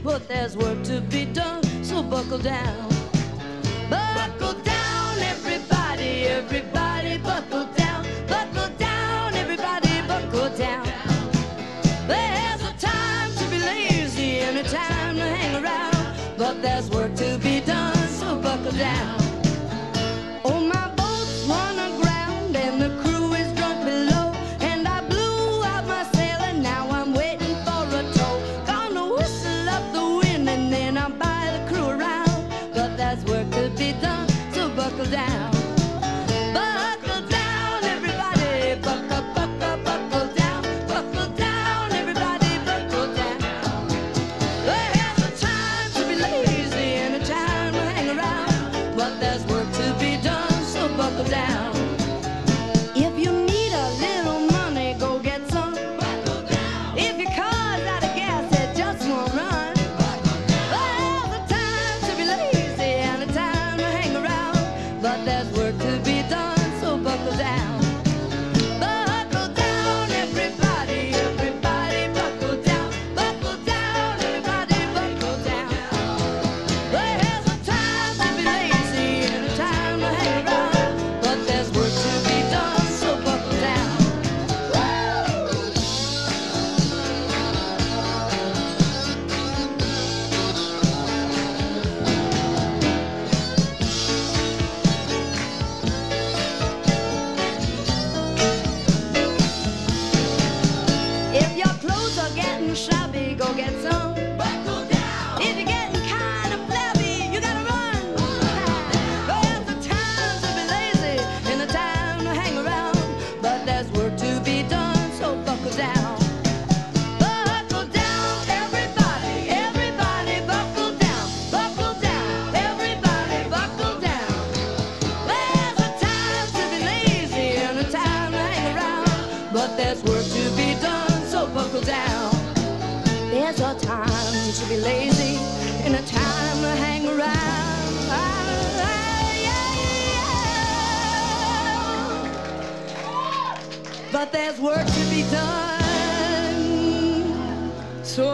but there's work to be done, so buckle down. Buckle down, everybody, everybody, buckle down. Buckle down, everybody, buckle down. There's a time to be lazy and a time to hang around, but there's work to be done, so buckle down. Oh, my boat's run aground and the crew is drunk below, and I blew out my sail and now I'm waiting for a tow. Gonna whistle up the wind and then I'll buy the crew around, but there's work to be done, so buckle down. Buckle down, everybody, buckle, buckle, buckle down. Buckle down, everybody, buckle down. There's a time to be lazy and a time to hang around, but there's work to be done, so buckle down. If you need a little money, go get some. Buckle down. If your car's out of gas, it just won't run. Buckle down. There's a time to be lazy and a time to hang around, but there's work to be done, so buckle down. Buckle down, everybody, everybody, buckle down. Buckle down, everybody, buckle down. There's a time to be lazy and a time to hang around, but there's work to be done, so buckle down. If your clothes are getting shabby, go get some. Buckle down. If you're getting kind of flabby, you gotta run. There's a time to be lazy and a time to hang around, but there's work to be done, so buckle down. Buckle down, everybody, everybody, buckle down. Buckle down, everybody, buckle down. There's a time to be lazy and a time to hang around, but there's work to be done, so buckle down. There's a time to be lazy and a time to hang around. But there's work to be done, so